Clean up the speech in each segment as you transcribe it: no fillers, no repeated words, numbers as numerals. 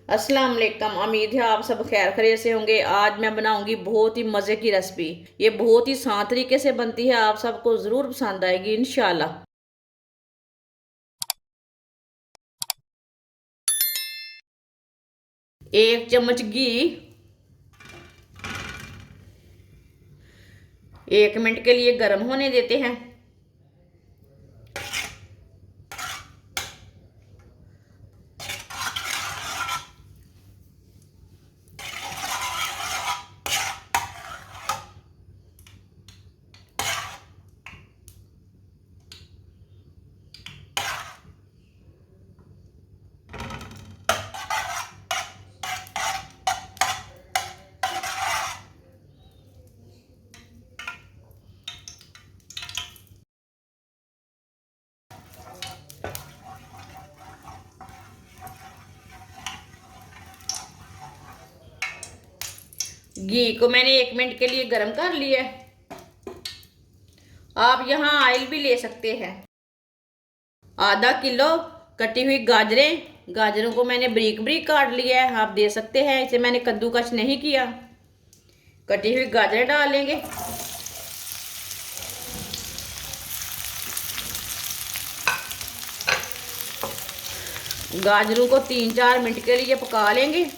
अस्सलाम वालेकुम। उम्मीद है आप सब खैर खैरियत से होंगे। आज मैं बनाऊंगी बहुत ही मज़े की रेसिपी। ये बहुत ही आसान तरीके से बनती है, आप सबको ज़रूर पसंद आएगी इंशाल्लाह। 1 चम्मच घी 1 मिनट के लिए गर्म होने देते हैं। घी को मैंने 1 मिनट के लिए गर्म कर लिया है। आप यहाँ ऑयल भी ले सकते हैं। आधा किलो कटी हुई गाजरों को मैंने बारीक बारीक काट लिया है, आप दे सकते हैं। इसे मैंने कद्दूकस नहीं किया। कटी हुई गाजरें डालेंगे। गाजरों को 3-4 मिनट के लिए पका लेंगे।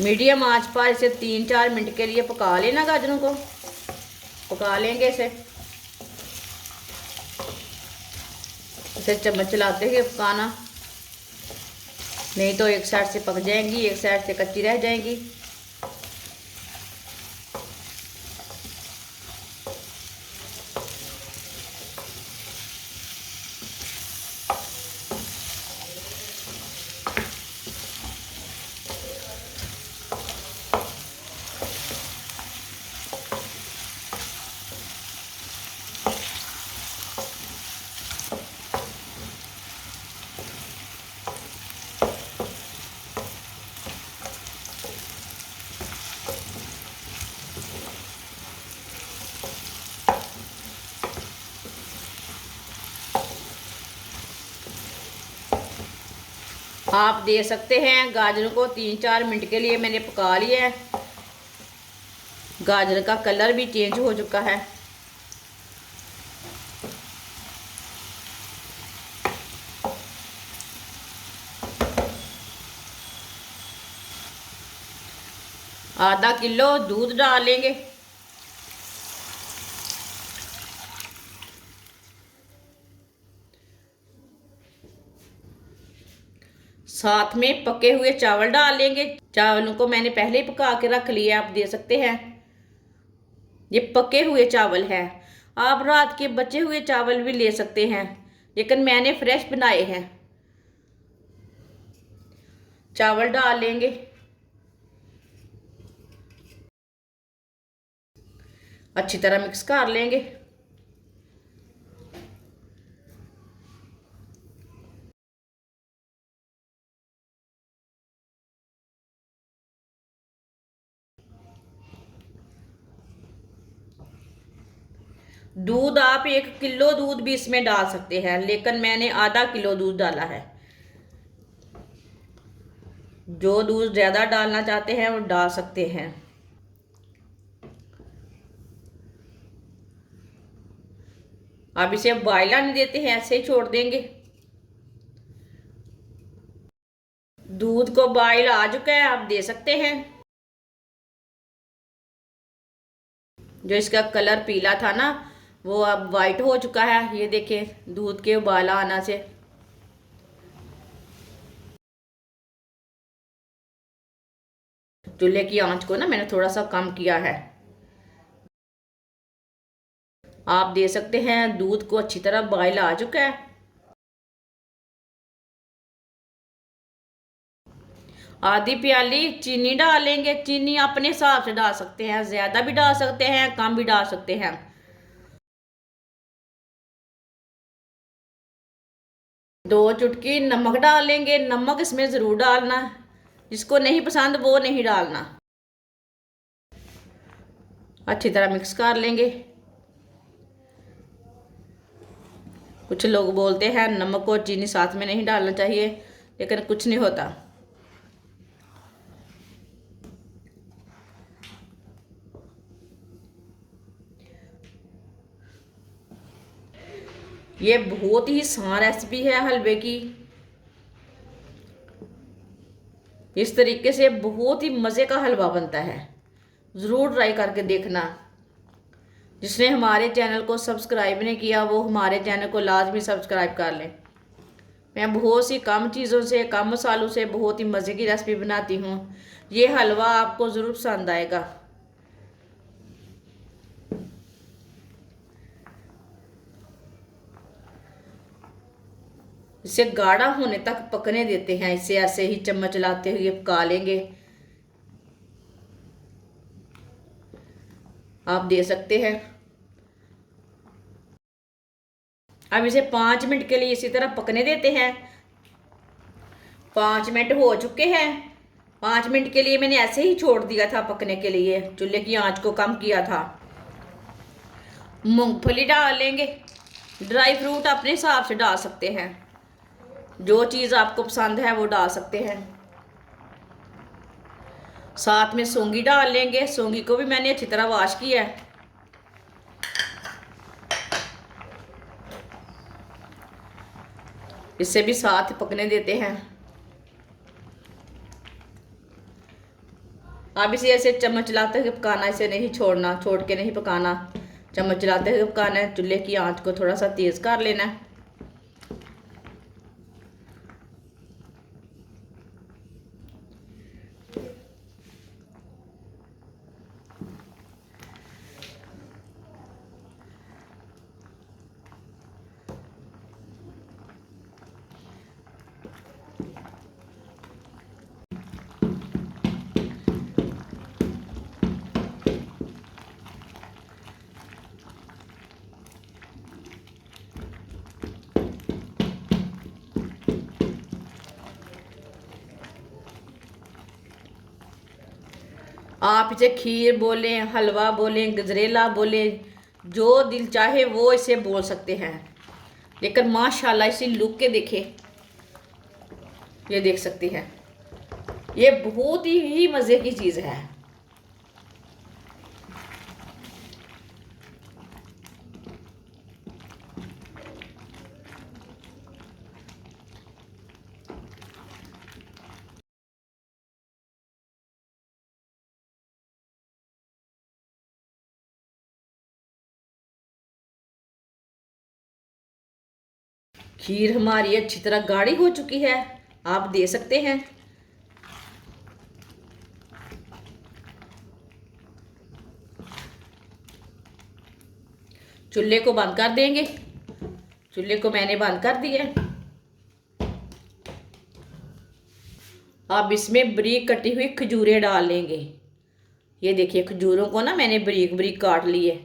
मीडियम आंच पर इसे 3-4 मिनट के लिए पका लेना। गाजरों को पका लेंगे। इसे चम्मच चलाते हुए पकाना, नहीं तो एक साइड से पक जाएंगी, एक साइड से कच्ची रह जाएंगी। आप दे सकते हैं। गाजरों को 3-4 मिनट के लिए मैंने पका लिया है। गाजर का कलर भी चेंज हो चुका है। आधा किलो दूध डालेंगे। साथ में पके हुए चावल डाल लेंगे। चावलों को मैंने पहले ही पका के रख लिया, आप दे सकते हैं। ये पके हुए चावल हैं। आप रात के बचे हुए चावल भी ले सकते हैं, लेकिन मैंने फ्रेश बनाए हैं। चावल डाल लेंगे। अच्छी तरह मिक्स कर लेंगे। दूध आप 1 किलो दूध भी इसमें डाल सकते हैं, लेकिन मैंने आधा किलो दूध डाला है। जो दूध ज़्यादा डालना चाहते हैं वो डाल सकते हैं। अब इसे बॉयल आने देते हैं, ऐसे ही छोड़ देंगे। दूध को बॉयल आ चुका है, आप दे सकते हैं। जो इसका कलर पीला था ना, वो अब वाइट हो चुका है। ये देखिए दूध के उबाला आना से। चूल्हे की आंच को ना मैंने थोड़ा सा कम किया है। आप दे सकते हैं। दूध को अच्छी तरह बॉयल आ चुका है। आधी प्याली चीनी डालेंगे। चीनी अपने हिसाब से डाल सकते हैं, ज़्यादा भी डाल सकते हैं, कम भी डाल सकते हैं। 2 चुटकी नमक डालेंगे। नमक इसमें ज़रूर डालना, जिसको नहीं पसंद वो नहीं डालना। अच्छी तरह मिक्स कर लेंगे। कुछ लोग बोलते हैं नमक और चीनी साथ में नहीं डालना चाहिए, लेकिन कुछ नहीं होता। ये बहुत ही आसान रेसिपी है हलवे की। इस तरीके से बहुत ही मज़े का हलवा बनता है। ज़रूर ट्राई करके देखना। जिसने हमारे चैनल को सब्सक्राइब नहीं किया वो हमारे चैनल को लाजमी सब्सक्राइब कर लें। मैं बहुत सी कम चीज़ों से, कम मसालों से बहुत ही मज़े की रेसिपी बनाती हूँ। ये हलवा आपको ज़रूर पसंद आएगा। इसे गाढ़ा होने तक पकने देते हैं। इसे ऐसे ही चम्मच चलाते हुए पका लेंगे। आप दे सकते हैं। अब इसे 5 मिनट के लिए इसी तरह पकने देते हैं। 5 मिनट हो चुके हैं। 5 मिनट के लिए मैंने ऐसे ही छोड़ दिया था पकने के लिए, चूल्हे की आंच को कम किया था। मूंगफली डाल लेंगे। ड्राई फ्रूट अपने हिसाब से डाल सकते हैं। जो चीज़ आपको पसंद है वो डाल सकते हैं। साथ में सौंगी डाल लेंगे। सौंगी को भी मैंने अच्छी तरह वॉश किया है। इसे भी साथ पकने देते हैं। अब इसे ऐसे चम्मच चलाते हुए पकाना, इसे नहीं छोड़ना, छोड़ के नहीं पकाना, चम्मच चलाते हुए पकाना है। चूल्हे की आंच को थोड़ा सा तेज़ कर लेना है। आप इसे खीर बोलें, हलवा बोलें, गजरेला बोलें, जो दिल चाहे वो इसे बोल सकते हैं। लेकिन माशाल्लाह इसी लुक के देखे, ये देख सकती हैं। ये बहुत ही मज़े की चीज़ है। खीर हमारी अच्छी तरह गाढ़ी हो चुकी है। आप दे सकते हैं। चूल्हे को बंद कर देंगे। चूल्हे को मैंने बंद कर दिया है। अब इसमें बारीक कटी हुई खजूरें डाल लेंगे। ये देखिए खजूरों को ना मैंने बारीक बारीक काट लिए।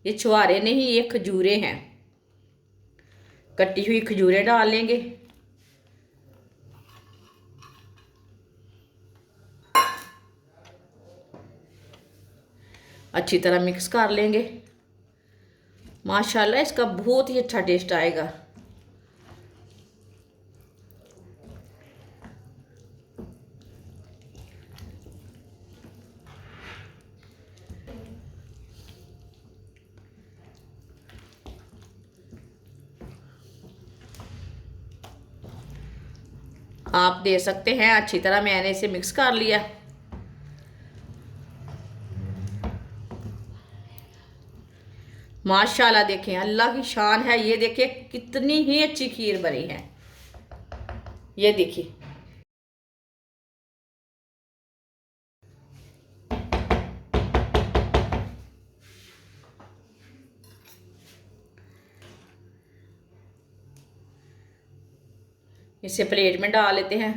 ये छुहारे नहीं, ये खजूरें हैं। कटी हुई खजूरें डाल लेंगे। अच्छी तरह मिक्स कर लेंगे। माशाल्लाह इसका बहुत ही अच्छा टेस्ट आएगा। आप दे सकते हैं। अच्छी तरह मैंने इसे मिक्स कर लिया। माशाल्लाह देखें, अल्लाह की शान है। ये देखिए कितनी ही अच्छी खीर बनी है। ये देखिए। इसे प्लेट में डाल लेते हैं।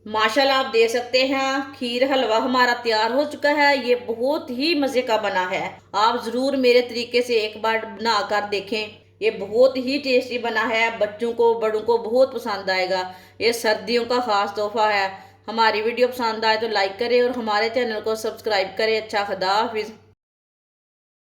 माशाल्लाह आप देख सकते हैं खीर हलवा हमारा तैयार हो चुका है। ये बहुत ही मज़े का बना है। आप ज़रूर मेरे तरीके से एक बार बना कर देखें। ये बहुत ही टेस्टी बना है। बच्चों को बड़ों को बहुत पसंद आएगा। ये सर्दियों का ख़ास तोहफा है। हमारी वीडियो पसंद आए तो लाइक करें और हमारे चैनल को सब्सक्राइब करें। अच्छा खुदा हाफिज़।